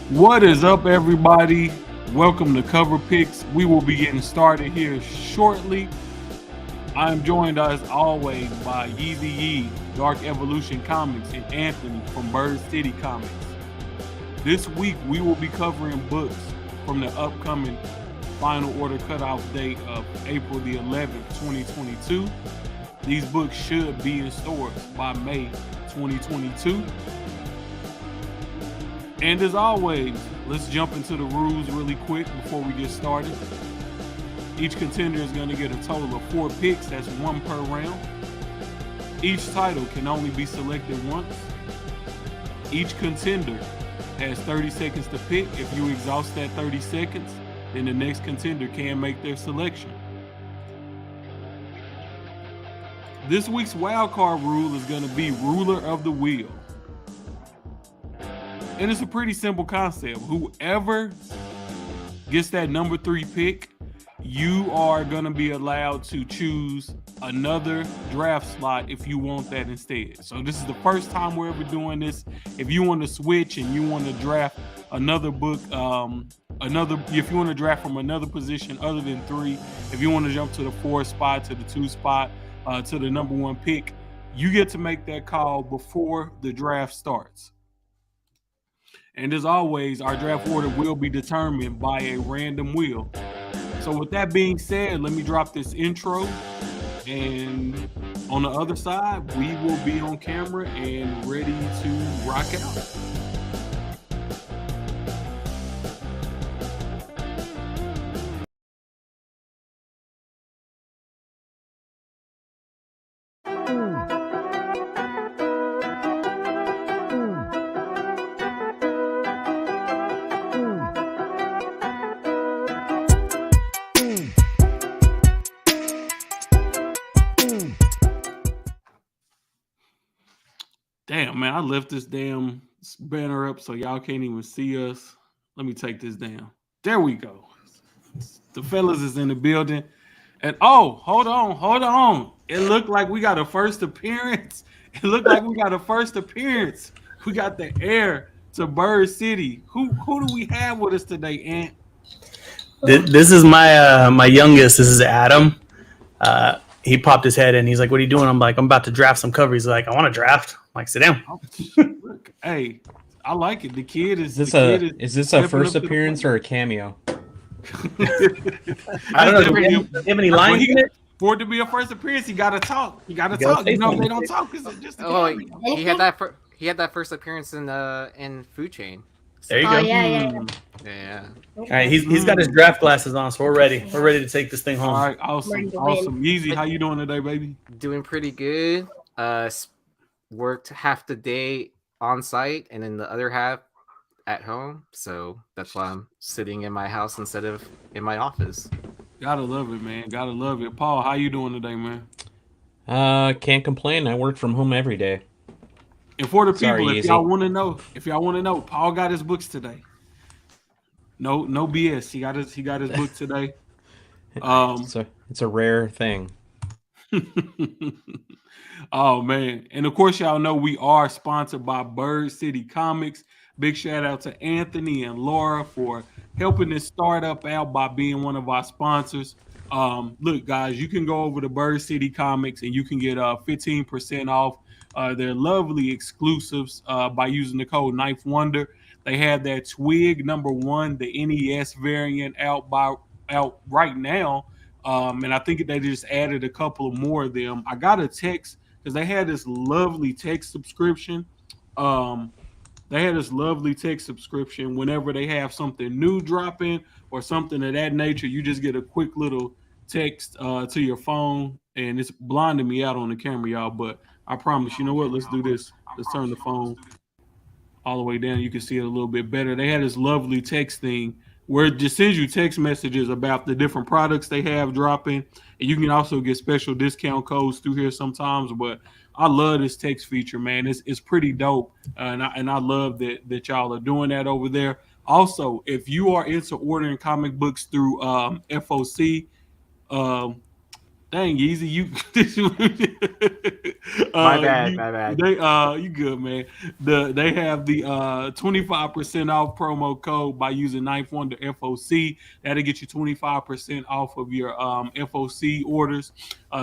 What is up, everybody? Welcome to Cover Picks. We will be getting started here shortly. I am joined as always by Yeezy, Dark Evolution Comics, and Anthony from Bird City Comics. This week we will be covering books from the upcoming final order cutoff date of April the 11th, 2022. These books should be in stores by May 2022. And as always, let's jump into the rules really quick before we get started. Each contender is going to get a total of 4 picks. That's 1 per round. Each title can only be selected once. Each contender has 30 seconds to pick. If you exhaust that 30 seconds, then the next contender can make their selection. This week's wildcard rule is going to be ruler of the wheel. And it's a pretty simple concept. Whoever gets that number 3 pick, you are going to be allowed to choose another draft slot if you want that instead. So this is the first time we're ever doing this. If you want to switch and you want to draft another book, if you want to draft from another position other than 3, if you want to jump to the 4 spot, to the 2 spot, to the number 1 pick, you get to make that call before the draft starts. And as always, our draft order will be determined by a random wheel. So with that being said, let me drop this intro. And on the other side, we will be on camera and ready to rock out. Damn, man, I left this damn banner up so y'all can't even see us. Let me take this down. There we go. The fellas is in the building. And hold on. It looked like we got a first appearance. We got the heir to Bird City. Who do we have with us today, Ant? This is my youngest. This is Adam. He popped his head in. He's like, "What are you doing?" I'm like, "I'm about to draft some cover." He's like, "I want to draft." I'm like, "Sit down." Look, hey, I like it. The kid is. Is this a first appearance or a cameo? I don't know. Do you have any lines in it? For it to be a first appearance, he got to talk. You know, they don't talk. It's just he had that first appearance in Food Chain. There you go. Yeah. All right, he's got his draft glasses on, so we're ready. We're ready to take this thing home. All right, awesome. Yeezy, how you doing today, baby? Doing pretty good. Worked half the day on site and then the other half at home. So that's why I'm sitting in my house instead of in my office. Gotta love it, man. Gotta love it. Paul, how you doing today, man? Can't complain. I work from home every day. And for the people, Sorry, if y'all want to know, Paul got his books today. No BS. He got his book today. It's a rare thing. Oh man. And of course, y'all know we are sponsored by Bird City Comics. Big shout out to Anthony and Laura for helping this startup out by being one of our sponsors. Look, guys, you can go over to Bird City Comics and you can get 15% off their lovely exclusives by using the code Ninth Wonder. They have that Twig #1, the NES variant out right now. And I think they just added a couple of more of them. I got a text because they had this lovely text subscription. Whenever they have something new dropping or something of that nature. You just get a quick little text to your phone, and it's blinding me out on the camera, y'all. But I promise, you know what? Let's do this. Let's turn the phone all the way down. You can see it a little bit better. They had this lovely text thing where it just sends you text messages about the different products they have dropping. And you can also get special discount codes through here sometimes. But I love this text feature, man. It's pretty dope. And I love that y'all are doing that over there. Also, if you are into ordering comic books through FOC, Dang, Yeezy, you. My bad, you, my bad. They you good, man. They have the 25% off promo code by using Ninth Wonder FOC. That'll get you 25% off of your FOC orders.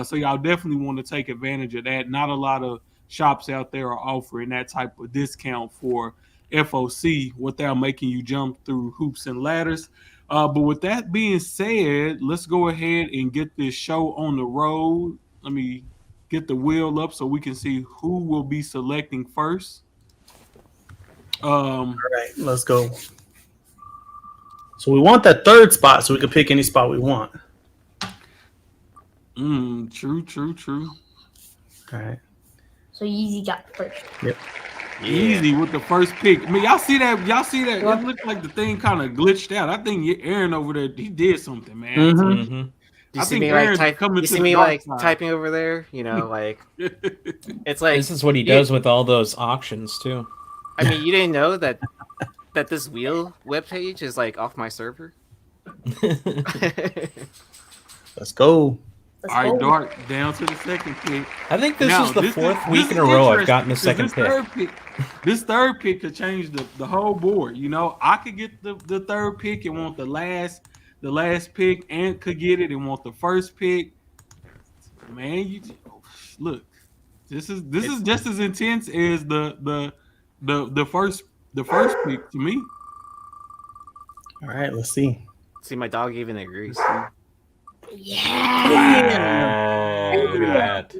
So y'all definitely want to take advantage of that. Not a lot of shops out there are offering that type of discount for FOC without making you jump through hoops and ladders. But with that being said, let's go ahead and get this show on the road. Let me get the wheel up so we can see who will be selecting first. All right, let's go. So we want that third spot so we can pick any spot we want. True. All right. So Yeezy got first. Yep. Easy with the first pick. I mean, y'all see that? What? It looked like the thing kind of glitched out. I think Aaron over there, he did something, man. Mhm. Mhm. You I see think me Aaron's like coming you to see the me dark like side. typing over there, you know, like it's like This is what he does with all those auctions too. I mean, you didn't know that this wheel webpage is like off my server. Let's go. Let's All right, go. Dark, down to the second pick. I think this Now, is the this fourth is- week this in is a row I've interesting gotten the 'cause second pick. This third pick could change the whole board. You know, I could get the third pick and want the last pick, and could get it and want the first pick. Man, look. This is just as intense as the first pick to me. All right, let's see. See, my dog even agrees. Yeah. Oh, look at that.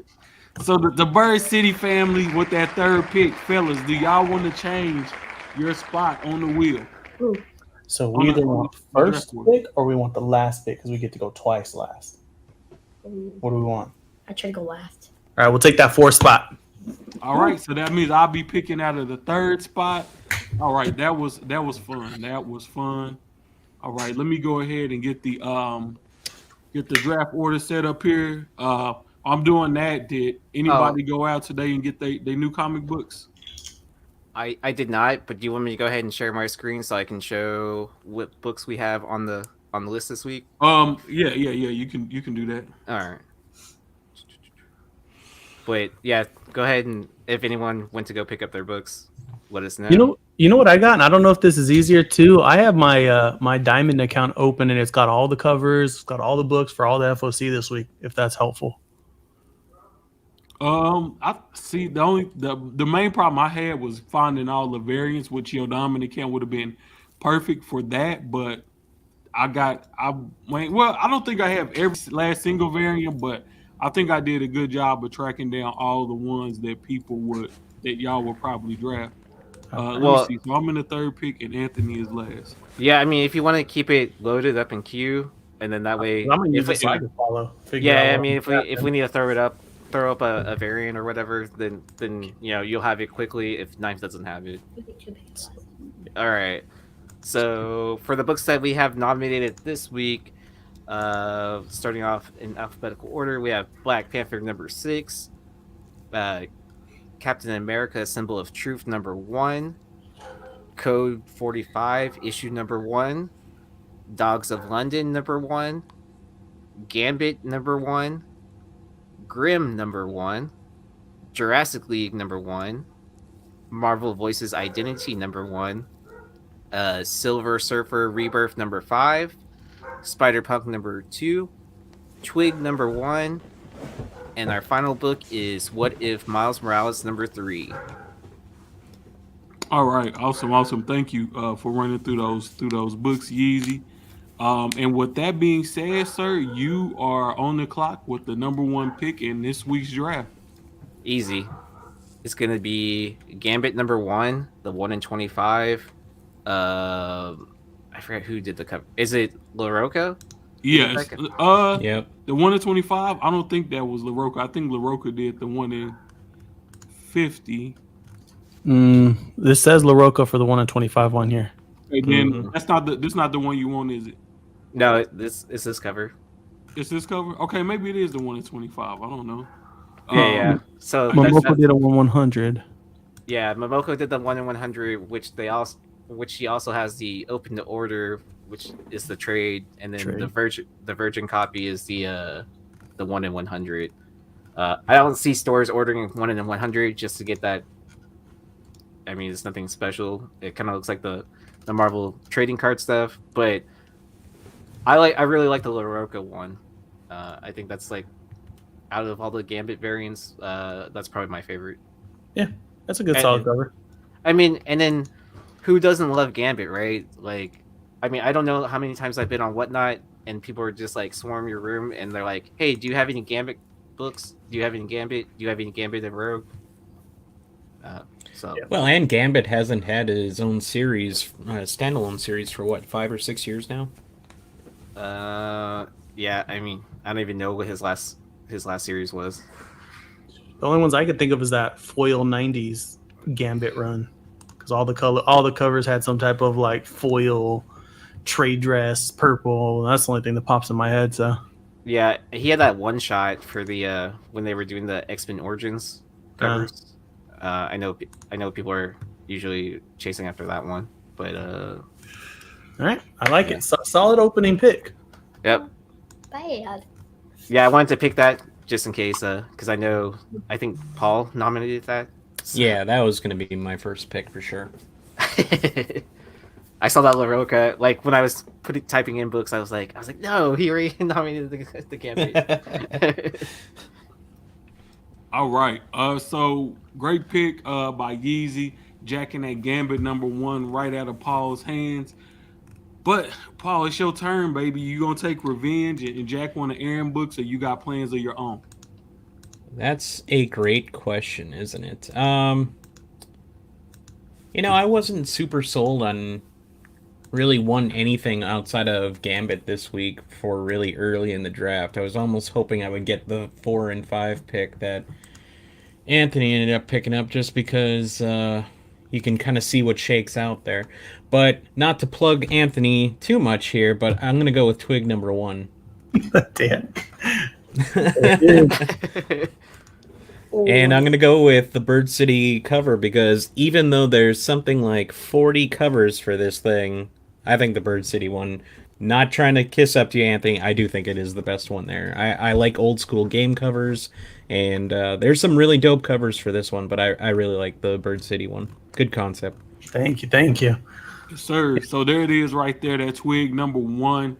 So the Bird City family with that third pick, fellas, do y'all want to change your spot on the wheel? Ooh. So On we the- either on want the the first draft board. pick or we want the last pick because we get to go twice last. What do we want? I try to go last. All right, we'll take that fourth spot. All right, so that means I'll be picking out of the third spot. All right, that was fun. That was fun. All right, let me go ahead and get the draft order set up here. I'm doing that. Did anybody go out today and get they new comic books? I did not, but do you want me to go ahead and share my screen so I can show what books we have on the list this week? Yeah. You can do that. All right. Wait, yeah, go ahead and if anyone went to go pick up their books, let us know. You know what I got? And I don't know if this is easier too. I have my my Diamond account open and it's got all the covers, it's got all the books for all the FOC this week. If that's helpful. I see the main problem I had was finding all the variants, which your Diamond account would have been perfect for that, but I don't think I have every last single variant, but I think I did a good job of tracking down all the ones that y'all would probably draft. Let me see. So I'm in the third pick and Anthony is last. Yeah, I mean, if you want to keep it loaded up in queue, and then that way, I'm gonna use if this slide to follow. yeah, I mean, if we need to throw up a variant or whatever, then you know you'll have it quickly. If Knife doesn't have it, all right. So for the books that we have nominated this week, starting off in alphabetical order, we have Black Panther #6, Captain America: Symbol of Truth #1, Code 45 issue #1, Dogs of London #1, Gambit #1, Grimm #1, Jurassic League #1, Marvel Voices Identity #1, Silver Surfer Rebirth #5, Spider-Punk #2, Twig #1, and our final book is What If Miles Morales #3. All right, awesome. Thank you for running through those books, Yeezy. And with that being said, sir, you are on the clock with the #1 pick in this week's draft. Easy. It's gonna be Gambit #1, the 1 in 25. I forget who did the cover. Is it LaRocca? Yes. Yep. The 1 in 25. I don't think that was LaRocca. I think LaRocca did the 1 in 50. This says LaRocca for the 1 in 25 one here. And then that's not the one you want, is it? No, it's this cover. Is this cover? Okay, maybe it is the 1 in 25. I don't know. Yeah. So Momoko did a 1/100. yeah, Momoko did the 1 in 100, which she also has the open to order, which is the trade, and then the virgin copy is the the 1 in 100. I don't see stores ordering 1 in 100 just to get that. I mean, it's nothing special. It kind of looks like the Marvel trading card stuff, but I really like the Loroka one. I think that's like out of all the Gambit variants, that's probably my favorite. Yeah, that's a good And- solid cover. I mean, and then who doesn't love Gambit, right? Like, I mean, I don't know how many times I've been on Whatnot and people are just like swarm your room and they're like, "Hey, do you have any Gambit books? Do you have any Gambit? Do you have any Gambit and Rogue?" So Yeah. Well, and Gambit hasn't had his own series, standalone series, for what, 5 or 6 years now. yeah, I mean, I don't even know what his last series was. The only ones I could think of is that foil '90s Gambit run, because all the covers had some type of like foil trade dress, purple. That's the only thing that pops in my head. So Yeah, he had that one shot for the when they were doing the X-Men Origins covers. I know people are usually chasing after that one, but all right, I like Yeah. it. Solid opening pick. yep. Bad. Yeah, I wanted to pick that just in case, because I think Paul nominated that. So- Yeah, that was going to be my first pick for sure. I saw that Loroka, like when I was typing in books, I was like, no, he already nominated the Gambit. All right. So great pick by Yeezy, jacking that Gambit #1 right out of Paul's hands. But Paul, it's your turn, baby. You gonna take revenge and jack one of Aaron books, or you got plans of your own? That's a great question, isn't it? I wasn't super sold on really won anything outside of Gambit this week for really early in the draft. I was almost hoping I would get the 4 and 5 pick that Anthony ended up picking up, just because you can kind of see what shakes out there. But not to plug Anthony too much here, but I'm going to go with Twig #1. Damn. And I'm going to go with the Bird City cover, because even though there's something like 40 covers for this thing, I think the Bird City one, not trying to kiss up to you, Anthony, I do think it is the best one there. I like old school game covers, and there's some really dope covers for this one, but I really like the Bird City one. Good concept. Thank you. Yes, sir. So there it is right there, that Twig #1,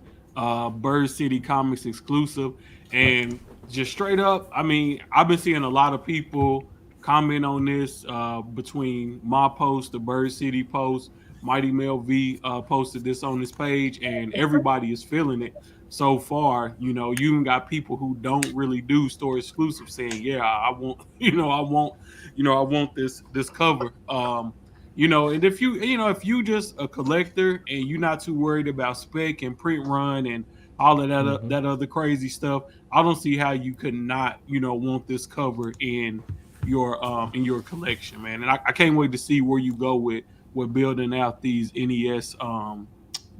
Bird City Comics exclusive. And just straight up, I mean, I've been seeing a lot of people comment on this between my post, the Bird City post. Mighty Mel V posted this on his page, and everybody is feeling it so far. You even got people who don't really do store exclusive saying, "Yeah, I want, I want this cover." And if you just a collector and you're not too worried about spec and print run and all of that that other crazy stuff, I don't see how you could not, want this cover in your collection, man. And I can't wait to see where you go with building out these NES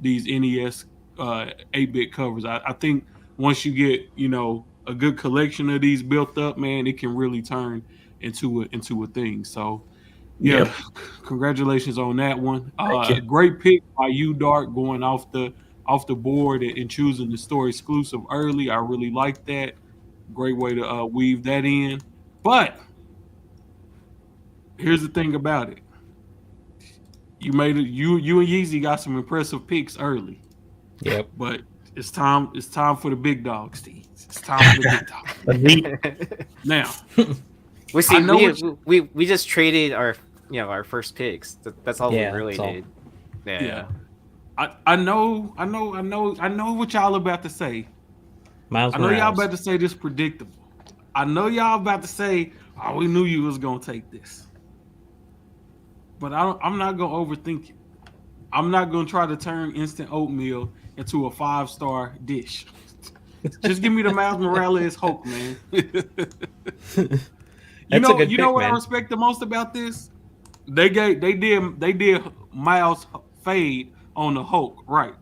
8-bit covers. I think once you get a good collection of these built up, man, it can really turn into a thing. So yeah, Yep. congratulations on that one. Thank you. Great pick by you, Dark, going off the board and choosing the store exclusive early. I really like that. Great way to weave that in. But here's the thing about it. You made it. You and Yeezy got some impressive picks early. Yep. But it's time for the big dogs, Steve. It's time for the big dogs. Now, We see. I know We just traded our first picks. That's all Yeah, we really that's all. did. yeah. I know what y'all about to say. Miles I know y'all Morales. about to say this predictable. I know y'all about to say, "Oh, we knew you was gonna take this." But I'm not gonna overthink it. I'm not gonna try to turn instant oatmeal into a 5-star dish. Just give me the Miles Morales Hulk, man. That's a good You know pick, what I man. respect the most about this? They did Miles fade on the Hulk, right?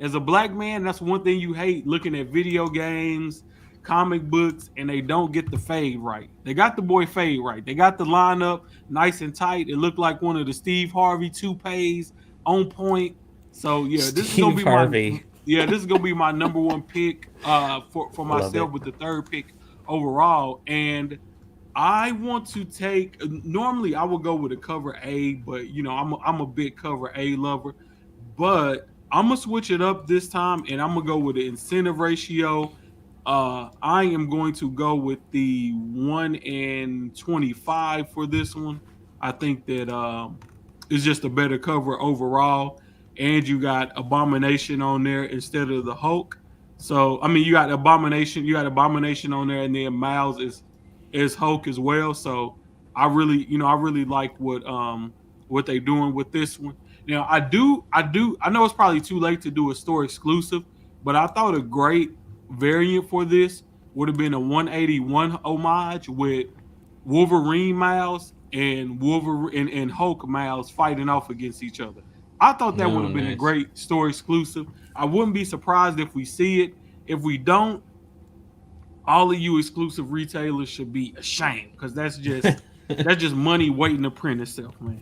As a black man, that's one thing you hate looking at video games, comic books, and they don't get the fade right. They got the boy fade right. They got the lineup nice and tight. It looked like one of the Steve Harvey toupees on point. So yeah, this is gonna be Steve Harvey. Yeah, this is gonna be my number one pick for Love myself it. with the third pick overall. And I want to take. Normally, I would go with a cover A, but you know, I'm a big cover A lover. But I'm gonna switch it up this time, and I'm gonna go with the incentive ratio. I am going to go with the 1 in 25 for this one. I think that it's just a better cover overall, and you got Abomination on there instead of the Hulk. So I mean, you got Abomination on there, and then Miles is Hulk as well. So I really like what they doing with this one. Now I know it's probably too late to do a store exclusive, but I thought a great variant for this would have been a 181 homage with Wolverine Miles and Wolverine and Hulk Miles fighting off against each other. I thought that would have been a Nice. great store exclusive. I wouldn't be surprised if we see it. If we don't, all of you exclusive retailers should be ashamed because that's just money waiting to print itself, man.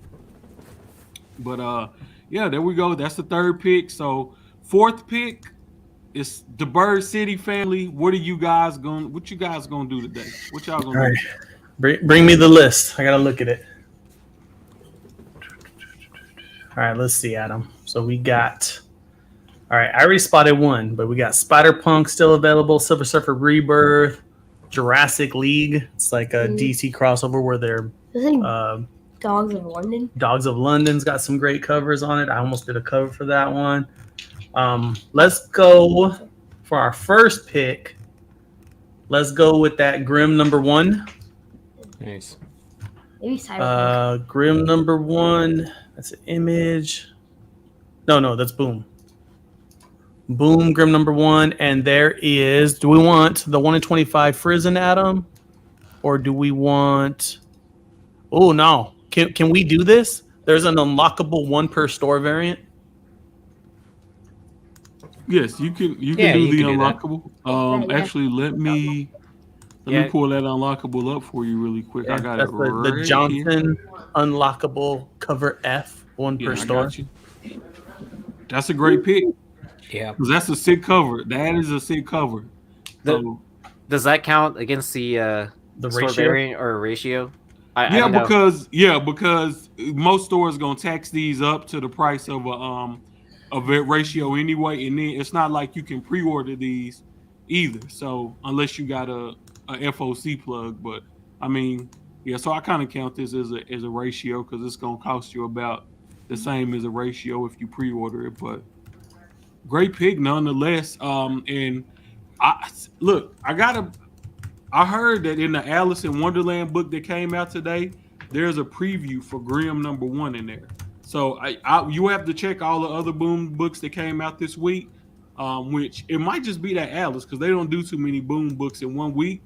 But yeah, there we go. That's the third pick. So fourth pick is the Bird City family. What you guys gonna do today? What y'all All gonna right, do? bring me the list. I gotta look at it. All right, let's see, Adam. So we got. All right, I already spotted one, but we got Spider-Punk still available, Silver Surfer Rebirth, Jurassic League. It's like a DC crossover where they're I think Dogs of London. Dogs of London's got some great covers on it. I almost did a cover for that one. Let's go for our first pick. Let's go with that Grim #1. Nice. Maybe Cyberpunk. Grim #1. That's an Image. No, that's Boom. Boom, Grim #1. And there is, do we want the 1 in 25 Frizzen Atom? Or do we want, oh no. Can we do this? There's an unlockable 1 per store variant. Yes, you can. You Yeah, can do you the can do that. unlockable. Yeah. Actually, let me pull that unlockable up for you really quick. Yeah, I got that's it the right here. Johnson unlockable cover F, 1 Yeah, per I store. got you. That's a great pick Yeah. because that's a sick cover. That is a sick cover. So, Does that count against the The store ratio. variant or ratio? I yeah, don't know. because most stores gonna tax these up to the price of a ratio anyway, and then it's not like you can pre-order these either. So unless you got a FOC plug, but I mean, yeah. So I kind of count this as a ratio because it's gonna cost you about the same as a ratio if you pre-order it. But great pick nonetheless. And I heard that in the Alice in Wonderland book that came out today, there's a preview for Grimm #1 in there. So you have to check all the other Boom books that came out this week, which it might just be that Alice because they don't do too many Boom books in 1 week.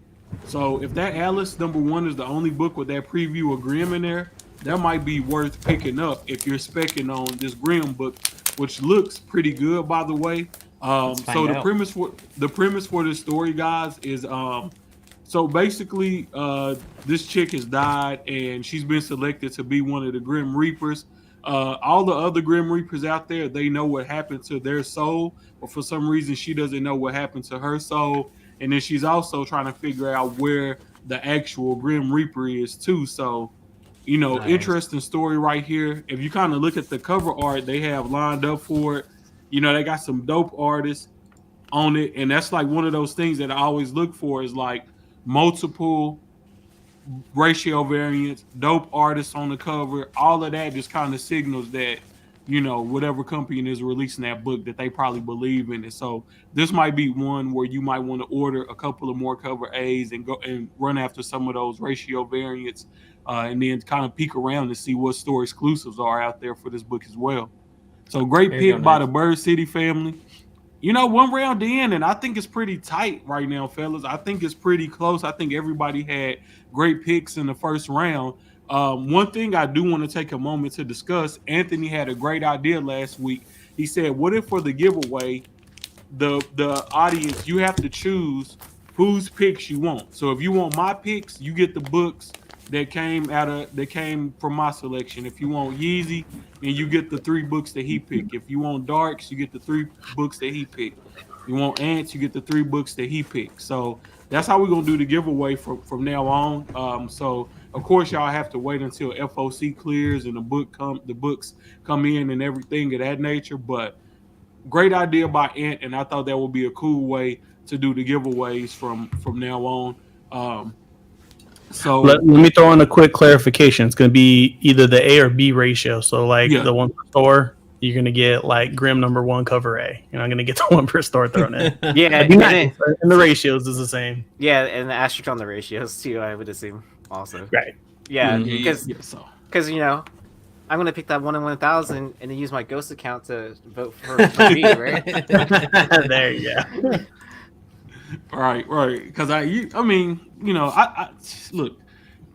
So if that Alice #1 is the only book with that preview of Grimm in there, that might be worth picking up if you're specking on this Grimm book, which looks pretty good, by the way. So the premise for this story, guys, is so basically this chick has died and she's been selected to be one of the Grim Reapers. All the other Grim Reapers out there, they know what happened to their soul, but for some reason she doesn't know what happened to her soul. And then she's also trying to figure out where the actual Grim Reaper is too. So, you know, Nice. Interesting story right here. If you kind of look at the cover art they have lined up for it, you know, they got some dope artists on it. And that's like one of those things that I always look for is like multiple ratio variants, dope artists on the cover. All of that just kind of signals that, you know, whatever company is releasing that book, that they probably believe in it. So this might be one where you might want to order a couple of more cover A's and go and run after some of those ratio variants, and then kind of peek around and see what store exclusives are out there for this book as well. So great There you pick go, by nice. the Bird City family. You know, 1 round in, and I think it's pretty tight right now, fellas. I think it's pretty close. I think everybody had great picks in the first round. One thing I do want to take a moment to discuss, Anthony had a great idea last week. He said, what if for the giveaway, the audience, you have to choose whose picks you want. So if you want my picks, you get the books that came from my selection. If you want Yeezy, and you get the 3 books that he picked. If you want darks, you get the 3 books that he picked. You want ants, you get the 3 books that he picked. So that's how we're gonna do the giveaway from now on. So of course y'all have to wait until FOC clears and the books come in and everything of that nature. But great idea by Ant, and I thought that would be a cool way to do the giveaways from now on. So let me throw in a quick clarification. It's going to be either the A or B ratio. So like the one per store, you're going to get like Grim #1 cover A. You're not going to get the one per store thrown in. Yeah, and the ratios is the same. Yeah, and the asterisk on the ratios too, I would assume also. Right. Yeah, because you know, I'm gonna pick that 1 in 1,000 and then use my ghost account to vote for me, right? There you go. Right. Because I mean, you know, I look,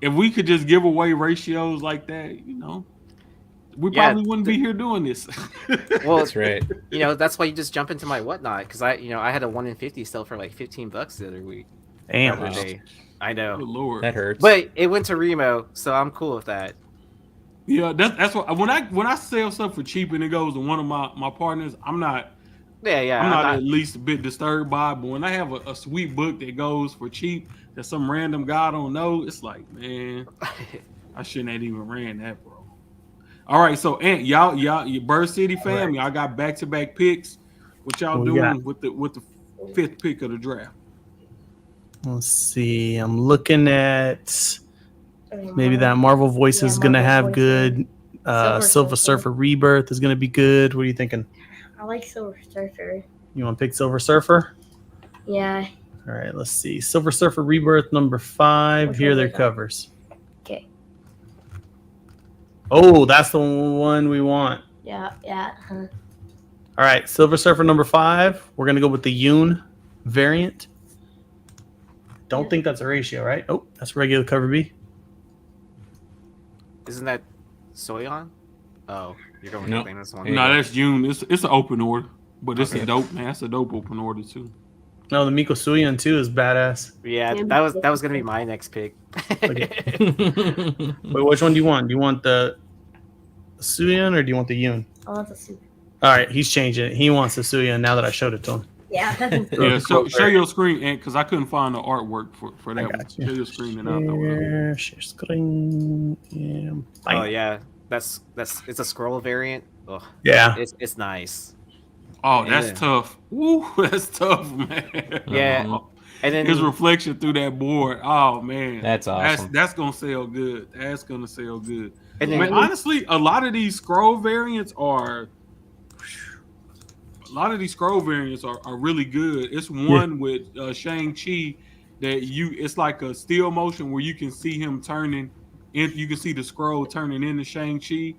if we could just give away ratios like that, you know, we probably wouldn't be here doing this. Well, That's right. You know, that's why you just jump into my whatnot, because I had a 1 in 50 sell for like $15 the other week. Damn. Other day. I know. Good Lord. That hurts. But it went to Remo, so I'm cool with that. Yeah, that's what when I sell stuff for cheap and it goes to one of my partners, I'm not at least a bit disturbed by it. But when I have a sweet book that goes for cheap that some random guy I don't know, it's like, man, I shouldn't have even ran that, bro. All right, so Ant, y'all, your Bird City fam, y'all got back-to-back picks. What y'all doing with the 5th pick of the draft? Let's see. I'm looking at maybe that Marvel Voice is going to have good. Silver Surfer Rebirth is going to be good. What are you thinking? I like Silver Surfer. You want to pick Silver Surfer? Yeah. All right, let's see. Silver Surfer Rebirth #5. Here are their covers. Okay. Oh, that's the one we want. Yeah. All right, Silver Surfer #5. We're going to go with the Yoon variant. Don't think that's a ratio, right? Oh, that's regular cover B. Isn't that Soyeon? Oh, you're going No. to claim this one. No, that's June. It's an open order, but it's a dope, man. That's a dope open order too. No, the Miko Suyon too is badass. Yeah, that was gonna be my next pick. Okay. Wait, which one do you want? Do you want the Suyon or do you want the Yoon? I want the suit. All right, he's changing it. He wants the Suyon now that I showed it to him. Yeah. Yeah, so show your screen, Ant, because I couldn't find the artwork for that one. you. Show your screen and I'll throw it up. Share screen. Yeah. Oh yeah, that's it's a scroll variant. Oh, Yeah. it's nice. Oh, that's tough. Woo, that's tough, man. Yeah, and then his reflection through that board. Oh man, That's awesome. That's gonna sell good. That's gonna sell good. And then, Man, honestly, a lot of these scroll variants are really good. It's one with Shang-Chi that it's like a still motion where you can see him turning, and you can see the scroll turning into Shang-Chi.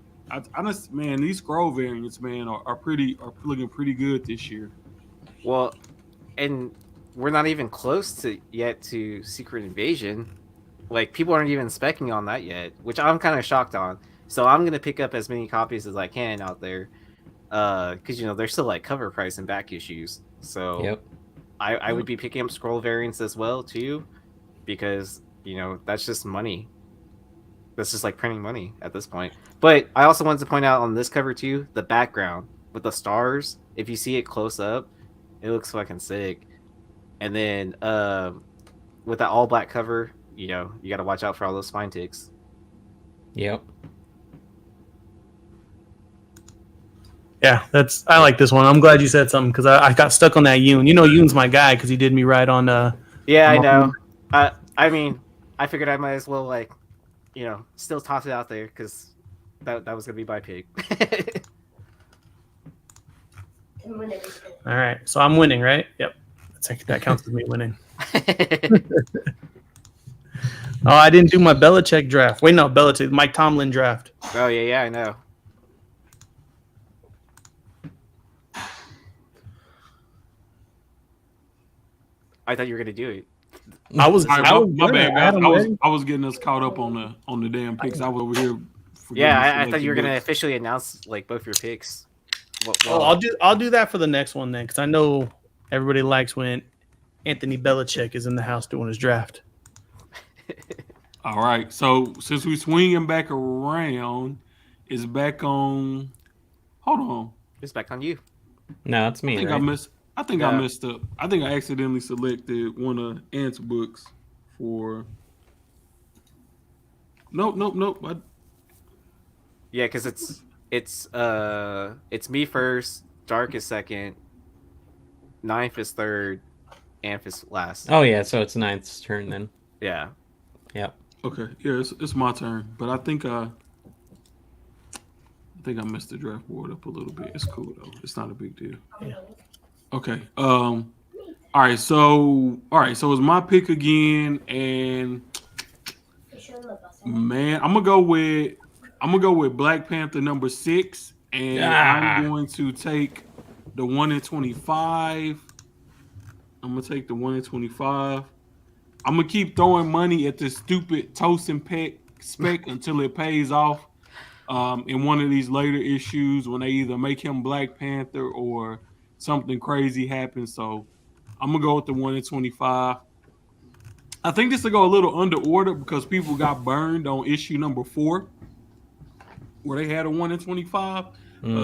Man, these scroll variants, man, are looking pretty good this year. well, and we're not even close to Secret Invasion. Like, people aren't even speccing on that yet, which I'm kind of shocked on. So I'm gonna pick up as many copies as I can out there, because they're still like cover price and back issues. So Yep. I would be picking up scroll variants as well too, because that's just money. That's just like printing money at this point. But I also wanted to point out on this cover too, the background with the stars. If you see it close up, it looks fucking sick. And then with that all black cover, you got to watch out for all those spine ticks. Yep. Yeah, I like this one. I'm glad you said something because I got stuck on that Yoon. Yoon's my guy because he did me right on. Yeah, I know. I mean, I figured I might as well still toss it out there because that was gonna be my pick. All right, so I'm winning, right? Yep, that counts as me winning. Oh, I didn't do my Belichick draft. Wait, no, Belichick, Mike Tomlin draft. Oh yeah, I know. I thought you were gonna do it. I was. My bad, guys. I I was getting us caught up on the damn picks. I was over here. Yeah, I thought you were gonna officially announce like both your picks. Well, I'll do that for the next one then, because I know everybody likes when Anthony Belichick is in the house doing his draft. All right. So since we swinging back around, is back on. Hold on. It's back on you. No, it's I me, think right? I think I messed up. I think I accidentally selected one of Ant's books for. Nope. Yeah, because it's me first, Dark is second, Ninth is third, Amph is last. Oh yeah, so it's Ninth's turn then. Yeah. Yep. Okay, yeah, it's my turn, but I think I messed the draft board up a little bit. It's cool though. It's not a big deal. Yeah. Okay. All right. So it's my pick again, and man, I'm gonna go with Black Panther number 6, and I'm going to take the 1 in 25. I'm gonna take the 1 in 25. I'm gonna keep throwing money at this stupid Tosin spec until it pays off. In one of these later issues, when they either make him Black Panther or something crazy happens. So I'm gonna go with the 1 in 25. I think this will go a little under order because people got burned on issue number 4, where they had a 1 in 25.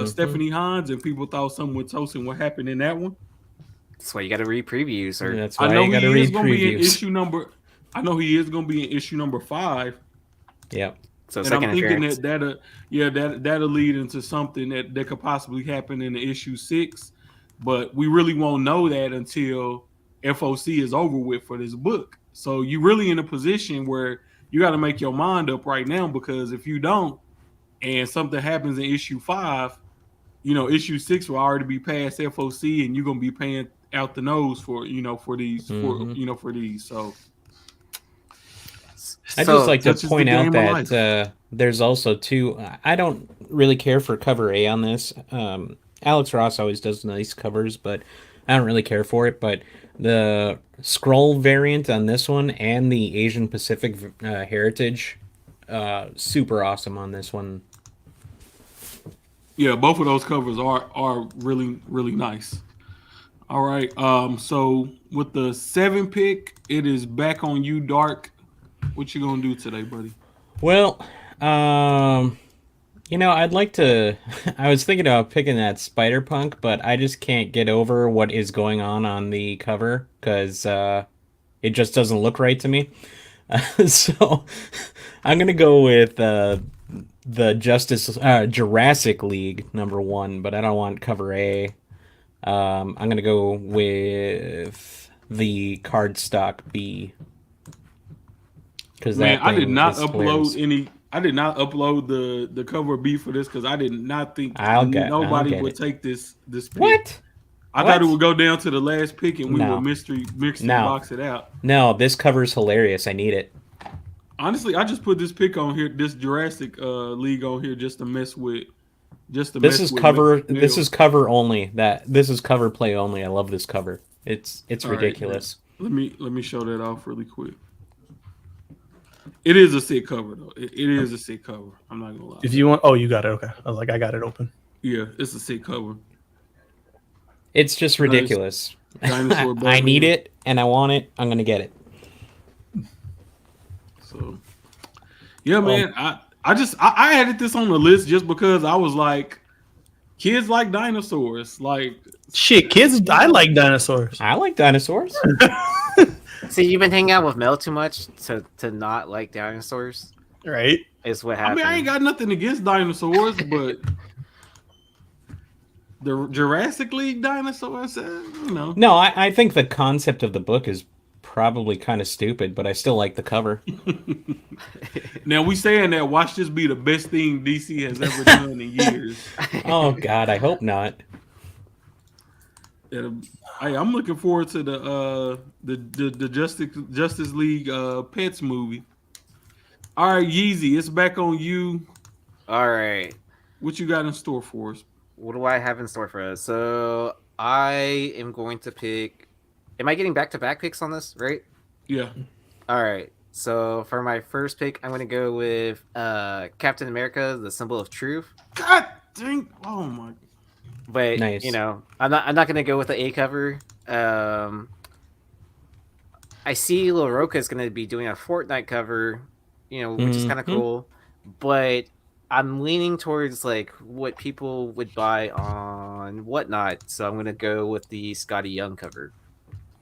Stephanie Hines, and people thought something with Tosin would happen in that one. That's why you got to read previews, or That's why I know you got to he is read going to be in previews. issue number. I know he is going to be in issue number 5. Yep. so And second I'm thinking appearance. that'll lead into something that could possibly happen in the issue 6, but we really won't know that until FOC is over with for this book. So you're really in a position where you got to make your mind up right now, because if you don't, and something happens in issue 5, issue 6 will already be past FOC, and you're gonna be paying out the nose for these. So I just like to that's just point the out game of that there's also two. I don't really care for cover A on this. Alex Ross always does nice covers, but I don't really care for it. But the scroll variant on this one and the Asian Pacific heritage, super awesome on this one. yeah, both of those covers are really, really nice. All right. So with the 7 pick, it is back on you, Dark. What you gonna do today, buddy? Well, I'd like to. I was thinking about picking that Spider-Punk, but I just can't get over what is going on the cover because it just doesn't look right to me. So I'm gonna go with the Jurassic League number 1, but I don't want cover A. I'm gonna go with the cardstock B. Man, I did not upload the cover B for this because I did not think nobody would take this pick. What? I thought it would go down to the last pick and we No. would mystery box it out. No, this cover's hilarious. I need it. Honestly, I just put this pick on here, this Jurassic League on here, just to mess with. This is cover. This is cover only. This is cover play only. I love this cover. It's ridiculous. Right, let me show that off really quick. It is a sick cover though. It is a sick cover. I'm not gonna lie. If you want, oh, you got it. Okay, I was like, I got it open. Yeah, it's a sick cover. It's just ridiculous. I need it and I want it. I'm gonna get it. So, yeah, man. I added this on the list just because I was like, kids like dinosaurs. Like, shit, kids. I like dinosaurs. I like dinosaurs. See, you've been hanging out with Mel too much to not like dinosaurs. Right? Is what I happened. mean, I ain't got nothing against dinosaurs, but the Jurassic League dinosaurs, No, I think the concept of the book is probably kind of stupid, but I still like the cover. Now we saying that, watch this be the best thing DC has ever done in years. Oh God, I hope not. Hey, I'm looking forward to the Justice League Pets movie. All right, Yeezy, it's back on you. All right. What you got in store for us? What do I have in store for us? So I am going to pick. Am I getting back-to-back picks on this, right? Yeah. All right. So for my first pick, I'm going to go with Captain America, the Symbol of Truth. God dang! Oh my. But Nice. I'm not going to go with the A cover. I see LaRocca is going to be doing a Fortnite cover, which is kind of cool. But I'm leaning towards like what people would buy on Whatnot, so I'm gonna go with the Scotty Young cover.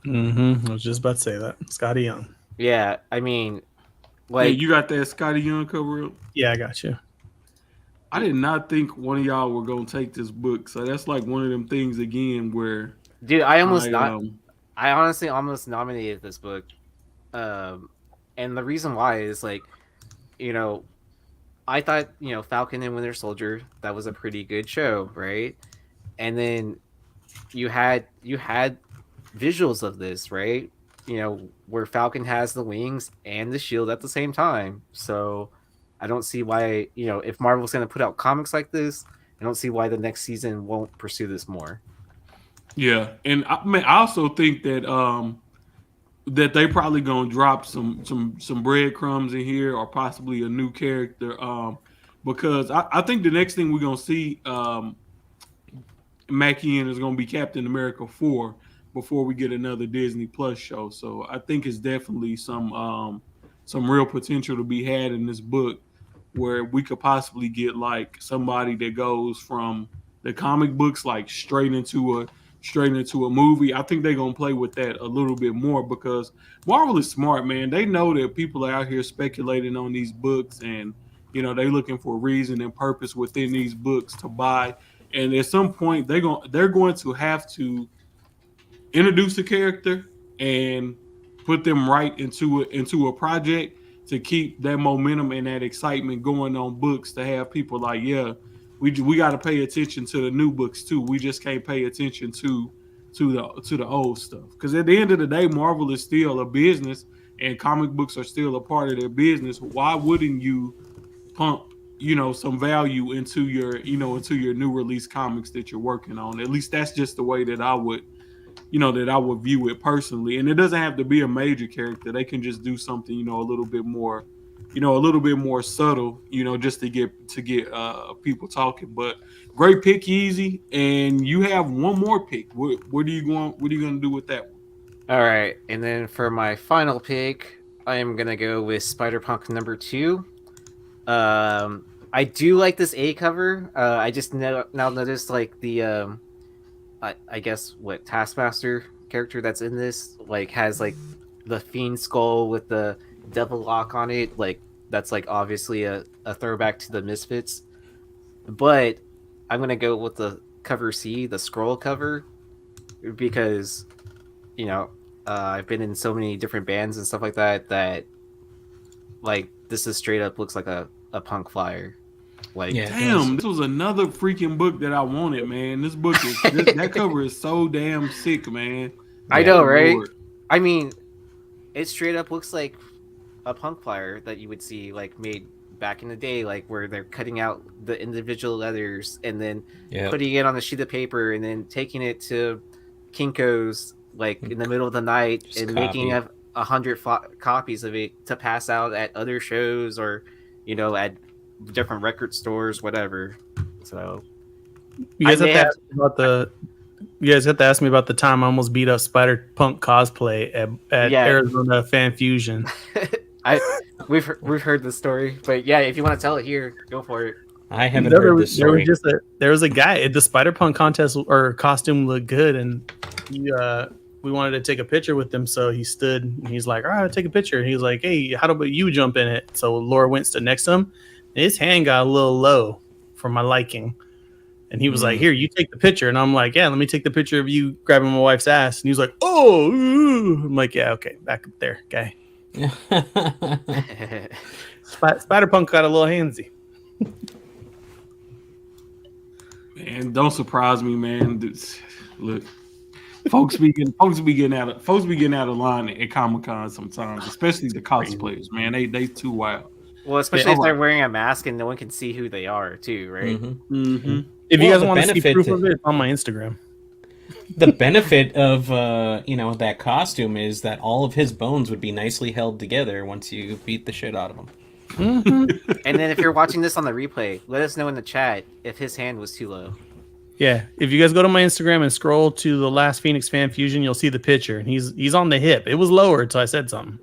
I was just about to say that. Scotty Young. Yeah, I mean, Yeah, like, you got that Scotty Young cover up. Yeah, I got you. I did not think one of y'all were gonna take this book, so that's like one of them things again where dude, I I honestly almost nominated this book, and the reason why is like, you know, I thought Falcon and Winter Soldier, that was a pretty good show, right? And then you had visuals of this, right? Where Falcon has the wings and the shield at the same time. So I don't see why, if Marvel's going to put out comics like this, I don't see why the next season won't pursue this more. yeah, and I also think that that they probably gonna drop some breadcrumbs in here or possibly a new character because I think the next thing we're gonna see Mackie in is gonna be Captain America 4 before we get another Disney Plus show. So I think it's definitely some real potential to be had in this book where we could possibly get like somebody that goes from the comic books like straight into a movie. I think they're gonna play with that a little bit more because Marvel is smart, man. They know that people are out here speculating on these books and they're looking for reason and purpose within these books to buy. And at some point they're going to have to introduce a character and put them right into a project to keep that momentum and that excitement going on books to have people like, yeah, we got to pay attention to the new books too. We just can't pay attention to the old stuff because at the end of the day, Marvel is still a business and comic books are still a part of their business. Why wouldn't you pump some value into your new release comics that you're working on? At least that's just the way that I would view it personally. And it doesn't have to be a major character. They can just do something, a little bit more subtle, just to get people talking. But great pick, Yeezy. And you have one more pick. What are you going to do with that one? All right, and then for my final pick, I am gonna go with Spider-Punk number 2. I do like this A cover. I just now noticed like the I guess what Taskmaster character that's in this like has like the Fiend skull with the devil lock on it. Like that's like obviously a throwback to the Misfits. But I'm gonna go with the cover C, the scroll cover, because I've been in so many different bands and stuff like that like this is straight up looks like a punk flyer. Like, Yeah. damn, this was another freaking book that I wanted, man. This book is that cover is so damn sick, man. I know, Lord. right? I mean, it straight up looks like a punk flyer that you would see like made back in the day, like where they're cutting out the individual letters and then putting it on a sheet of paper and then taking it to Kinko's like in the middle of the night Just and copy. making 100 copies of it to pass out at other shows or at different record stores, whatever. So You guys have to ask me about the time I almost beat up Spider-Punk cosplay at Arizona Fan Fusion. We've heard the story, but yeah, if you want to tell it here, go for it. I haven't heard this story. There was a guy at the Spider-Punk contest or costume looked good, and we wanted to take a picture with him, so he stood and he's like, all right, I'll take a picture. And he's like, hey, how about you jump in it? So Laura went stood next to him, and his hand got a little low for my liking. And he was like, here, you take the picture. And I'm like, yeah, let me take the picture of you grabbing my wife's ass. And he was like, oh, ooh. I'm like, yeah, okay, back up there, guy. Spider-Punk got a little handsy. Man, don't surprise me, man. Look, folks be getting out of line at Comic-Con sometimes, especially the cosplayers, man. They too wild. Well, especially if they're wearing a mask and no one can see who they are, too, right? If you guys want to see proof of it, it's on my Instagram. The benefit of that costume is that all of his bones would be nicely held together once you beat the shit out of him. And then if you're watching this on the replay, let us know in the chat if his hand was too low. Yeah, if you guys go to my Instagram and scroll to the last Phoenix Fan Fusion, you'll see the picture, and he's on the hip. It was lowered, so I said something.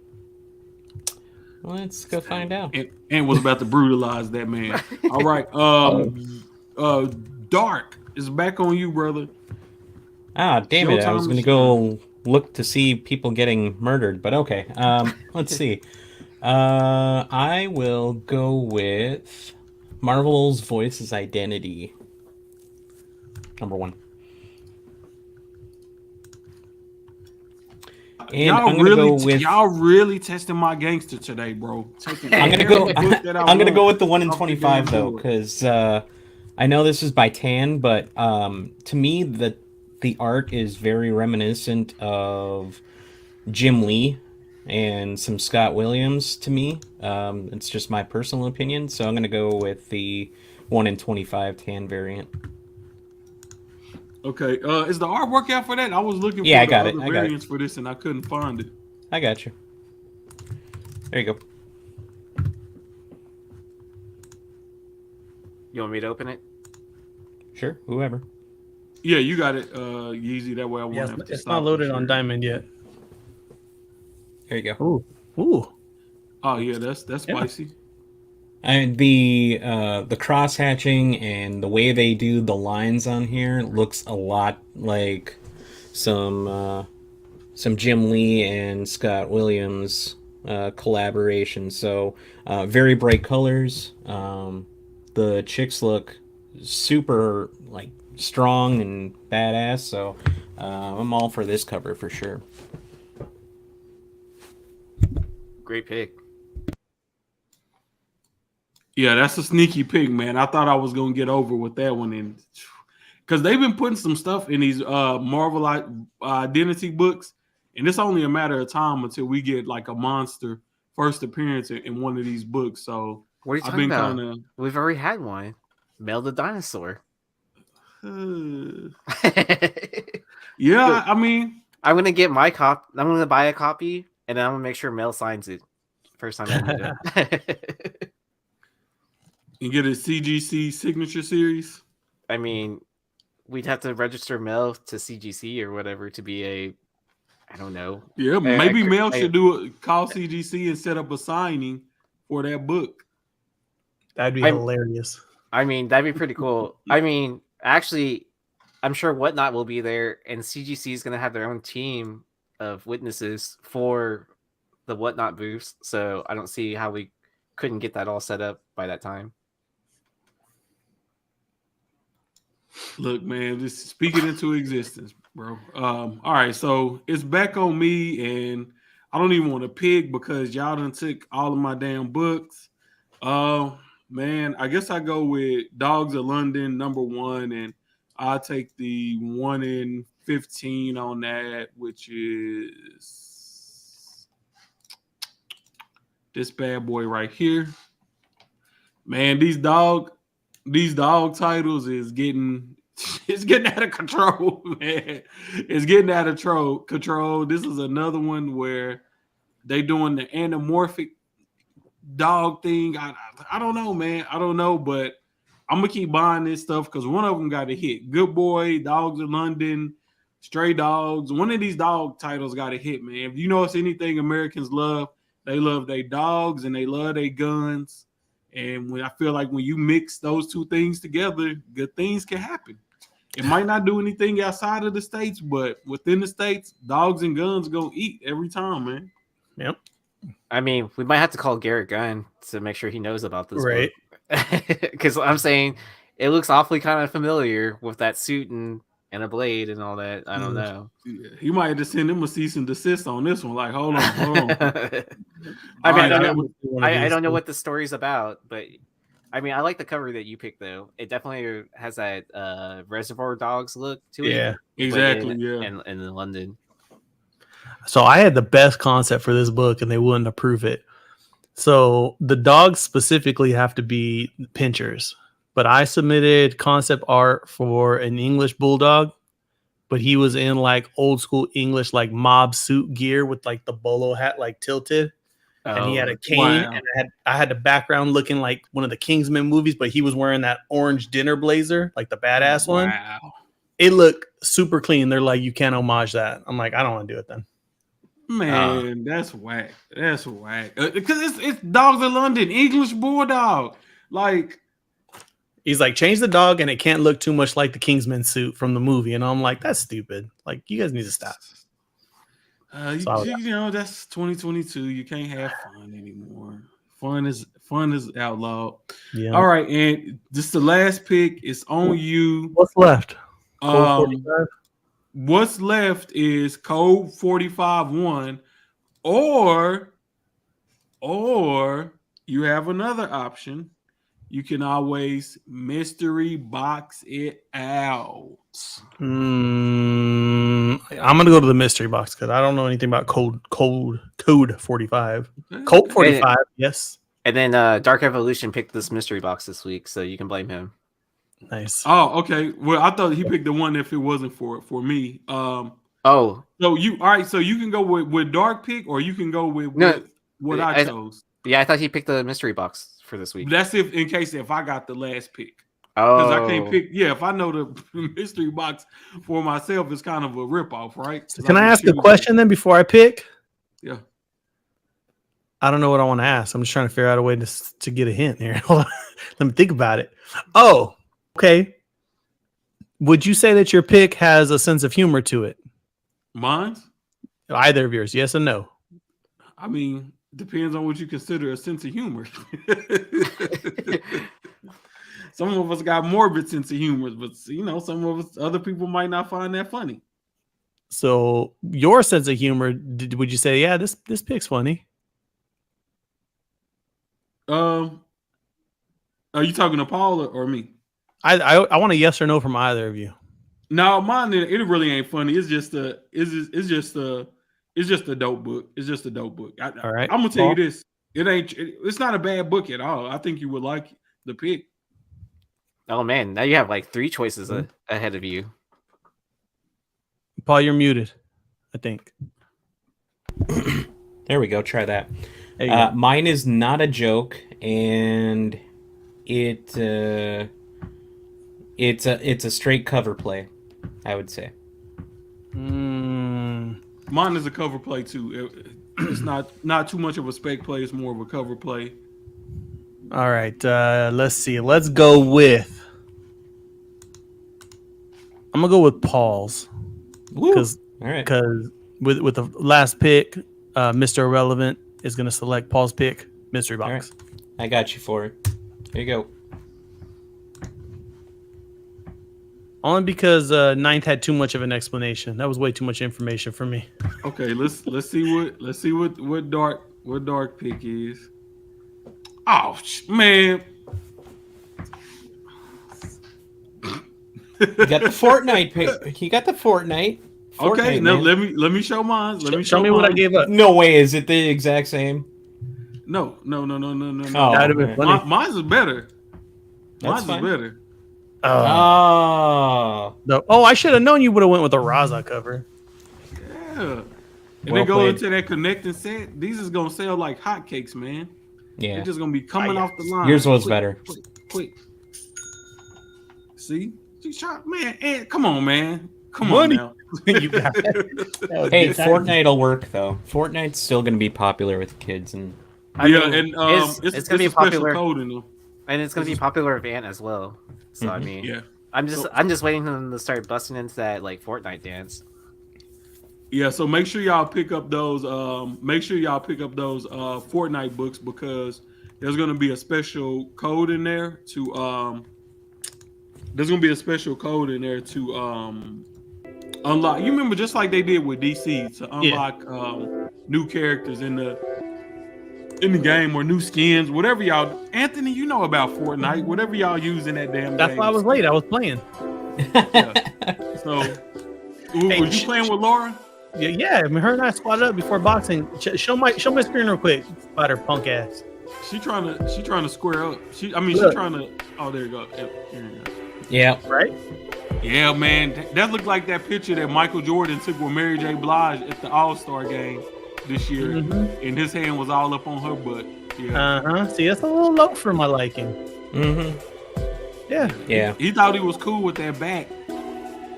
Let's go find out. And was about to brutalize that man. All right. Dark is back on you, brother. Ah, damn it! I was Showtime gonna is go look to see people getting murdered, but okay. Let's see. I will go with Marvel's Voice's Identity. Number 1. And I'm gonna go with. Y'all really testing my gangster today, bro. I'm gonna go. I'm gonna go with the 1 in 25 though, because I know this is by Tan, but to me the art is very reminiscent of Jim Lee and some Scott Williams to me. It's just my personal opinion, so I'm gonna go with the 1 in 25 Tan variant. Okay, is the artwork out for that? I was looking for I the got other it. I got variants for this, and I couldn't find it. I got you. There you go. You want me to open it? Sure, whoever. Yeah, you got it, Yeezy. That way I won't Yeah, have to it's stop not loaded and on share. Diamond yet. There you go. Ooh. Oh yeah, that's spicy. And the cross hatching and the way they do the lines on here looks a lot like some Jim Lee and Scott Williams collaboration. So very bright colors. The chicks look super like strong and badass. So I'm all for this cover for sure. Great pick. Yeah, that's a sneaky pick, man. I thought I was gonna get over with that one, and because they've been putting some stuff in these Marvel Identity books, and it's only a matter of time until we get like a monster first appearance in one of these books. So What are you I've talking been about? kind of. We've already had one. Mel the dinosaur. Yeah, I mean, I'm gonna get my copy. I'm gonna buy a copy, and then I'm gonna make sure Mel signs it. First time I meet him. and get a CGC signature series. I mean, we'd have to register Mel to CGC or whatever to be a. I don't know. Yeah, maybe Mel should call CGC and set up a signing for that book. That'd be hilarious. I mean, that'd be pretty cool. I mean, actually, I'm sure Whatnot will be there, and CGC is going to have their own team of witnesses for the Whatnot booths. So I don't see how we couldn't get that all set up by that time. Look, man, just speak it into existence, bro. All right, so it's back on me, and I don't even want to pick because y'all done took all of my damn books. Man, I guess I go with Dogs of London, number 1, and I'll take the 1 in 15 on that, which is this bad boy right here. Man, these dog titles is getting out of control, man. It's getting out of control. This is another one where they doing the anamorphic dog thing. I don't know, man. I don't know, but I'm gonna keep buying this stuff because one of them got a hit. Good Boy, Dogs of London, Stray Dogs. One of these dog titles got a hit, man. If you know it's anything Americans love, they love their dogs and they love their guns. And when I feel like when you mix those two things together, good things can happen. It might not do anything outside of the States, but within the States, dogs and guns gonna eat every time, man. Yep. I mean, we might have to call Garrett Gunn to make sure he knows about this, right? Because I'm saying it looks awfully kind of familiar with that suit and a blade and all that. I don't know. Yeah, he might have to send him a cease and desist on this one. Like, hold on. I mean, I don't know what the story's about, but I mean, I like the cover that you picked though. It definitely has that Reservoir Dogs look to it. Yeah, exactly. And in London. So I had the best concept for this book, and they wouldn't approve it. So the dogs specifically have to be pinchers, but I submitted concept art for an English bulldog, but he was in like old school English, like mob suit gear with like the bolo hat, like tilted. And he had a cane, and I had the background looking like one of the Kingsman movies, but he was wearing that orange dinner blazer, like the badass one. It looked super clean. They're like, you can't homage that. I'm like, I don't want to do it then. Man, that's whack. That's whack. Because it's dogs of London, English bulldog. Like, He's like, change the dog, and it can't look too much like the Kingsman suit from the movie. And I'm like, that's stupid. Like, you guys need to stop. you know, that's 2022. You can't have fun anymore. Fun is outlawed. Yeah. All right, and this is the last pick. It's on you. What's left? Code 45? What's left is code 45-1, or you have another option. You can always mystery box it out. I'm gonna go to the mystery box because I don't know anything about code 45. Code 45, yes. And then Dark Evolution picked this mystery box this week, so you can blame him. Nice. Oh, okay. Well, I thought he picked the one if it wasn't for me. Oh, so you all right? So you can go with Dark pick, or you can go with what I chose. Yeah, I thought he picked the mystery box for this week. That's if I got the last pick. Because I can't pick. Yeah, if I know the mystery box for myself, it's kind of a ripoff, right? So can I ask a question then before I pick? Yeah. I don't know what I want to ask. I'm just trying to figure out a way to get a hint here. Hold on. Let me think about it. Oh, okay. Would you say that your pick has a sense of humor to it? Mine? Either of yours, yes or no? I mean, depends on what you consider a sense of humor. Some of us got morbid sense of humor, but you know, some of us, other people might not find that funny. So your sense of humor, would you say, yeah, this pick's funny? Are you talking to Paul or me? I want a yes or no from either of you. No, mine it really ain't funny. It's just a dope book. It's just a dope book. All right. I'm gonna tell you this. It's not a bad book at all. I think you would like the pick. Oh man, now you have like 3 choices ahead of you. Paul, you're muted, I think. There we go. Try that. Mine is not a joke, and it's a straight cover play, I would say. Mine is a cover play too. It's not too much of a spec play. It's more of a cover play. All right. Let's see. Let's go with. I'm gonna go with Paul's because with the last pick, Mr. Irrelevant is gonna select Paul's pick, mystery box. Right. I got you for it. Here you go. Only because Ninth had too much of an explanation. That was way too much information for me. Okay, let's see what dark pick is. Oh man. You got the Fortnite pick. He got the Fortnite. Okay, now let me show mine. Show me what I gave up. No way, is it the exact same? No. Oh, That'd have been funny. Mine's is better. That's Mine's is better. Oh. No. Oh, I should have known you would have went with a Raza cover. Yeah. And they go into that connecting set. These is gonna sell like hotcakes, man. Yeah. They're just gonna be coming off the line. Yours was better. Quick. See? Man, come on, man. Come Money. on now. You got it. Hey, Fortnite will work though. Fortnite's still gonna be popular with kids, and it's gonna be a popular special code in them. And it's gonna be popular event as well. So I mean, yeah. I'm just waiting for them to start busting into that like Fortnite dance. Yeah, so make sure y'all pick up those. Fortnite books because there's gonna be a special code in there to unlock. You remember just like they did with DC to unlock new characters in the game or new skins, whatever y'all. Anthony, you know about Fortnite. Whatever y'all use in that damn game. That's why I was late. I was playing. Yeah. So, was you playing with Laura? Yeah. I mean, her and I squatted up before boxing. Show my screen real quick. About her punk ass. She trying to square up. She's trying to. Oh, there you go. yeah, right. Yeah, man, that looked like that picture that Michael Jordan took with Mary J. Blige at the All-Star game this year, and his hand was all up on her butt. Yeah. See, that's a little low for my liking. Yeah. He thought he was cool with that back.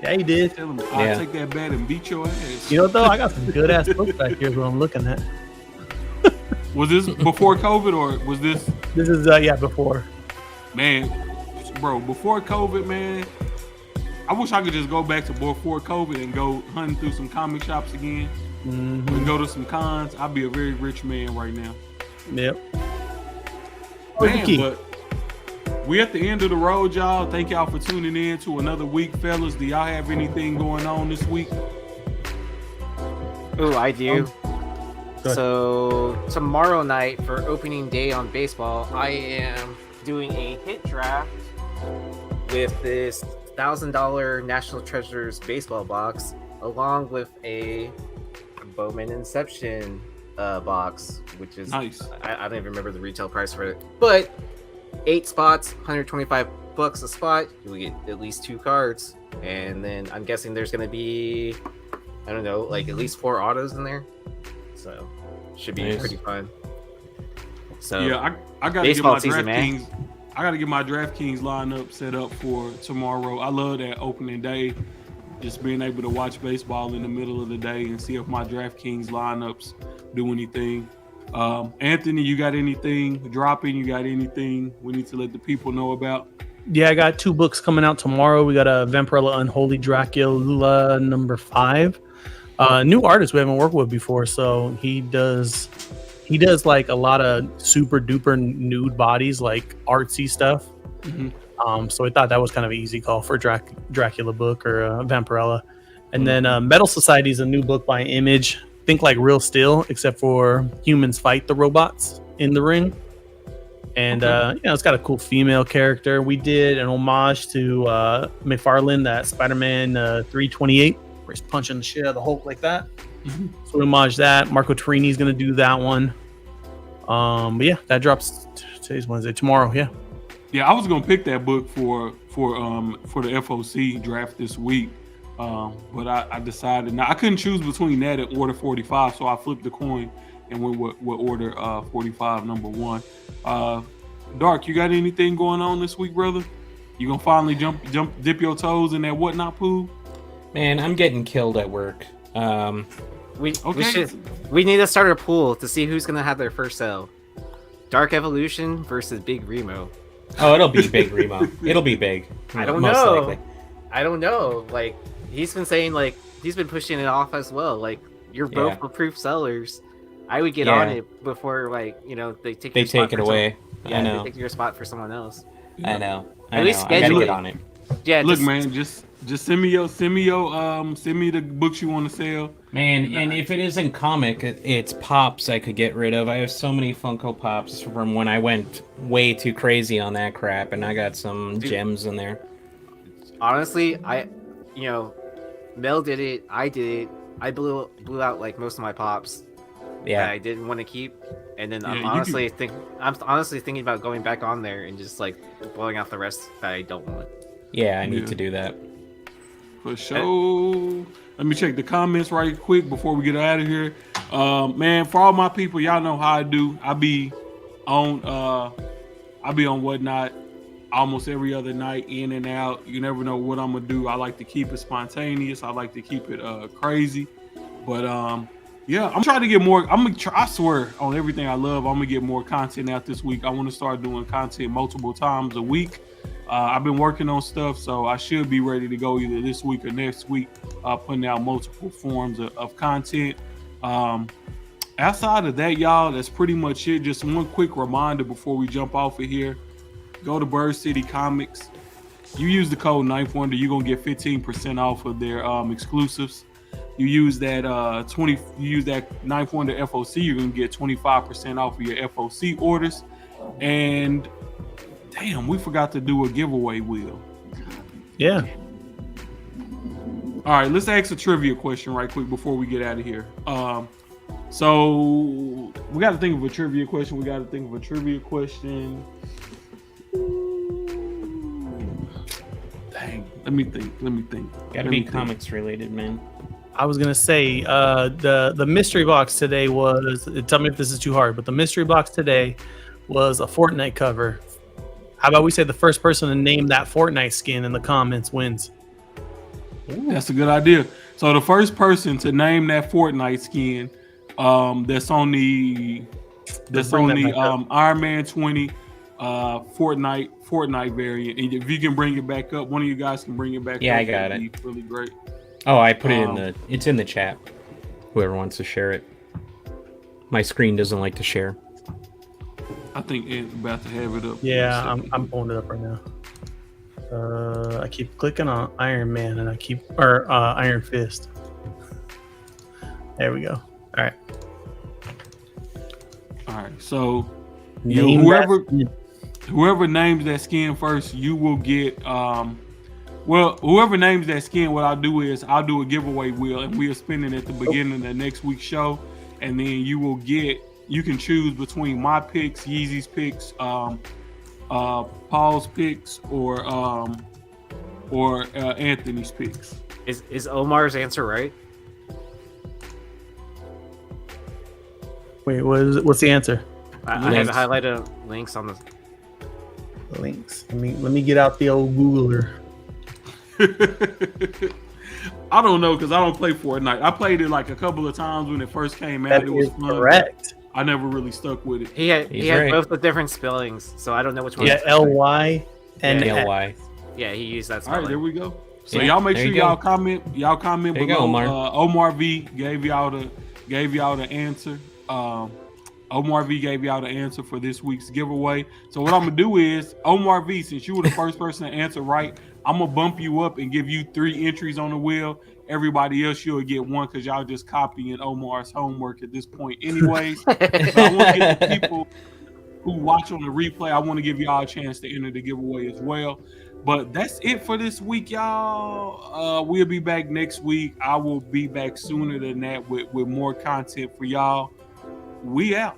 Yeah, he did. Tell him I'll Yeah. take that bat and beat your ass. You know what though? I got some good ass books back here. Is what I'm looking at. Was this before COVID or was this? This is before. Man, bro, before COVID, man, I wish I could just go back to before COVID and go hunting through some comic shops again and go to some cons. I'd be a very rich man right now. Yep. Man, but we at the end of the road, y'all. Thank y'all for tuning in to another week, fellas. Do y'all have anything going on this week? Ooh, I do. Go So tomorrow night for opening day on baseball, I am doing a hit draft with this $1,000 National Treasures baseball box, along with a Bowman Inception box, which is Nice. I don't even remember the retail price for it, but 8 spots, $125 a spot. You get at least 2 cards, and then I'm guessing there's gonna be, I don't know, like at least 4 autos in there. So should be Nice. pretty fun. So Yeah, I gotta get baseball my season, man. DraftKings. I gotta get my DraftKings lineup set up for tomorrow. I love that opening day, just being able to watch baseball in the middle of the day and see if my DraftKings lineups do anything. Anthony, you got anything dropping? You got anything we need to let the people know about? Yeah, I got 2 books coming out tomorrow. We got a Vampirella Unholy Dracula number 5. New artist we haven't worked with before, so he does like a lot of super duper nude bodies, like artsy stuff. So I thought that was kind of an easy call for Dracula book or Vampirella. And then Metal Society is a new book by Image. Think like Real Steel, except for humans fight the robots in the ring. And it's got a cool female character. We did an homage to McFarlane, that Spider-Man 328, where he's punching the shit out of the Hulk like that. So we homage that. Marco Torini's gonna do that one. But yeah, that drops today's Wednesday. Tomorrow, yeah. Yeah, I was gonna pick that book for the FOC draft this week, but I decided now I couldn't choose between that and Order 45, so I flipped the coin and went with Order 45 number 1. Dark, you got anything going on this week, brother? You gonna finally dip your toes in that whatnot pool? Man, I'm getting killed at work. we Okay. we need to start a pool to see who's gonna have their first sale. Dark Evolution versus Big Remo. Oh, it'll be big, Remo. It'll be big. I don't most know. likely. I don't know. Like he's been saying, like he's been pushing it off as well. Like you're both Yeah. approved sellers. I would get Yeah. on it before, like they take They your spot take it for away. Yeah, I know. they take your spot for someone else. I know. At least I gotta schedule get it. on it. Yeah, Look, just, man, just send me the books you want to sell. Man, and if it isn't comic, it's pops I could get rid of. I have so many Funko Pops from when I went way too crazy on that crap, and I got some gems in there. honestly, Mel did it. I did it. I blew out like most of my pops that Yeah, I didn't want to keep, and then Yeah, I'm you honestly thinking about going back on there and just like blowing out the rest that I don't want. yeah, I need Yeah. to do that. For sure. Let me check the comments right quick before we get out of here. Man, for all my people, y'all know how I do. I be on whatnot almost every other night, in and out. You never know what I'm gonna do. I like to keep it spontaneous. I like to keep it crazy. But yeah, I'm trying to get more. I swear on everything I love, I'm gonna get more content out this week. I want to start doing content multiple times a week. I've been working on stuff, so I should be ready to go either this week or next week, putting out multiple forms of content. Outside of that, y'all, that's pretty much it. Just one quick reminder before we jump off of here. Go to Bird City Comics. You use the code Ninth Wonder, you're gonna get 15% off of their exclusives. You use that Ninth Wonder FOC, you're gonna get 25% off of your FOC orders. And damn, we forgot to do a giveaway wheel. Yeah. All right, let's ask a trivia question right quick before we get out of here. So we got to think of a trivia question. Dang, let me think. Gotta be comics related, man. I was gonna say the mystery box today was. Tell me if this is too hard, but the mystery box today was a Fortnite cover. How about we say the first person to name that Fortnite skin in the comments wins? That's a good idea. So the first person to name that Fortnite skin, that's on the bring that back up. Iron Man 20 Fortnite variant. And if you can bring it back up, one of you guys can bring it back Yeah, up. I got that'd it. be really great. Oh, I put it in it's in the chat. Whoever wants to share it. My screen doesn't like to share. I think Ed's about to have it up. Yeah, I'm pulling it up right now. I keep clicking on Iron Man and Iron Fist. There we go. All right. All right. So Name whoever names that skin first, you will get well, whoever names that skin, what I'll do is I'll do a giveaway wheel, and we'll spin it at the beginning of the next week's show, and then you can choose between my picks, Yeezy's picks, Paul's picks, or Anthony's picks. Is Omar's answer right? Wait, what's the answer? I have highlighted links on the Links. Let me get out the old Googler. I don't know because I don't play Fortnite. I played it like a couple of times when it first came out. That It was is fun. correct. I never really stuck with it. He had right. both the different spellings, so I don't know which one. Yeah, LY and LY. Yeah, he used that All spelling. right, there we go. So Yeah, y'all make there sure you go. y'all comment. Y'all comment There you below. go, Omar. Omar V gave y'all the answer. Omar V gave y'all the answer for this week's giveaway. So what I'm gonna do is, Omar V, since you were the first person to answer right, I'm gonna bump you up and give you 3 entries on the wheel. Everybody else, you'll get 1 because y'all just copying Omar's homework at this point, anyways. But I want to get the people who watch on the replay, I want to give y'all a chance to enter the giveaway as well. But that's it for this week, y'all. We'll be back next week. I will be back sooner than that with more content for y'all. We out.